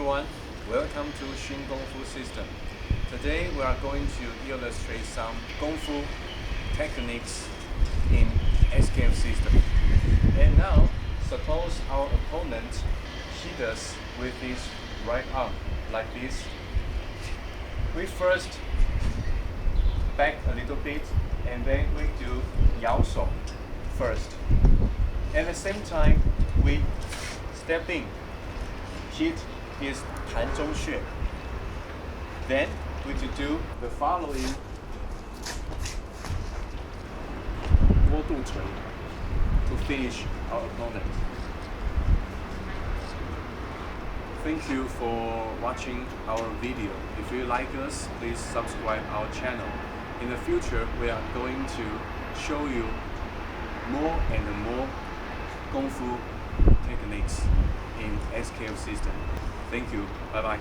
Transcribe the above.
everyone, welcome to Shiun Kung Fu System. Today we are going to illustrate some Kung Fu techniques in SKFS system. And now, suppose our opponent hit us with his right arm like this. We first back a little bit and then we do Yao Shou first. At the same time, we step in, hit his Tan Zhong Xue. Then we do the following Guo Du Cui to finish our opponent. Thank you for watching our video. If you like us, please subscribe our channel. In the future, we are going to show you more and more Kung Fu techniques in SKFS system. Thank you. Bye bye.